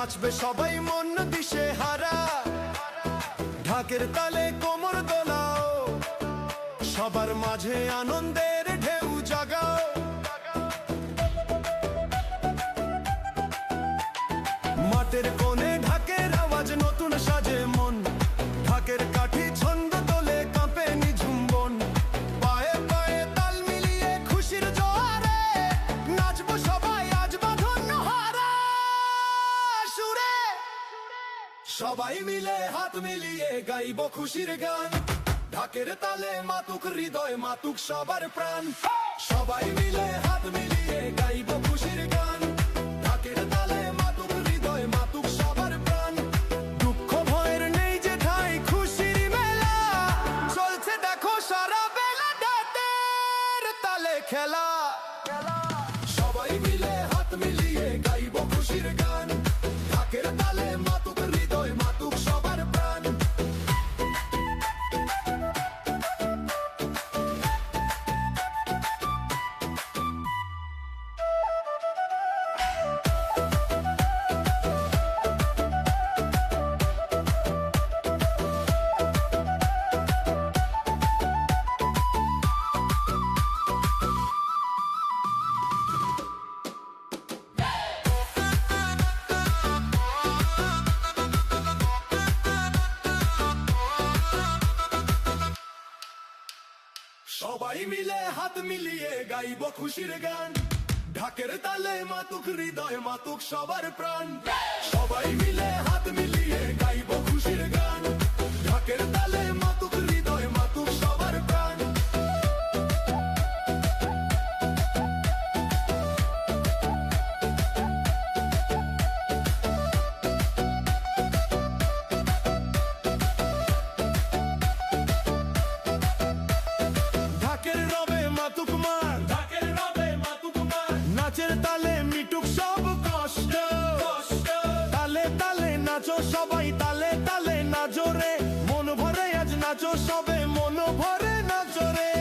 নাচবে সবাই মন দিশে হারা, ঢাকের তালে কোমর দোলাও, সবার মাঝে আনন্দের ঢেউ জাগাও। মাঠের কোণে ঢাকের আওয়াজ নতুন সাজে মন, ঢাকের কাঠি ছন্দ তোলে কাঁপে নিঝুম বন। পায়ে পায়ে তাল মিলিয়ে খুশির জোয়ারে নাচবো সবাই আজ বাঁধন হারা সুরে। সবাই মিলে হাত মিলিয়ে গাইবো খুশির গান, ঢাকের তালে মাতুক হৃদয় মাতুক সবার প্রাণ। সবাই মিলে হাত মিলিয়ে গাইবো খুশির গান, ঢাকের তালে মাতুক হৃদয় মাতুক সবার প্রাণ। দুঃখ ভয়ের নেই যে ঠাই খুশির মেলা, চলছে দেখো সারা বেলা ঢাকের তালে খেলা। সবাই মিলে হাত মিলিয়ে গাইবো খুশির গান, ঢাকের তালে মাতুক হৃদয় মাতুক সবার প্রাণ। সবাই মিলে হাত মিলিয়ে গাইবো খুশির গান, ঢাকের তালে মাতুক হৃদয় মাতুক সবার প্রাণ। সবাই মিলে হাত মিলিয়ে গাইবো খুশির গান, ঢাকের তালে মাতুক হৃদয় মাতুক সবার প্রাণ। ঢাকের রবে মাতুক মার, ঢাকের রবে মাতুক মার, নাচের তালে মিটুক সব কষ্ট। তালে তালে নাচো সবাই, তালে তালে নাচো রে, মন ভরে আজ নাচো সবে, মন ভরে নাচো রে।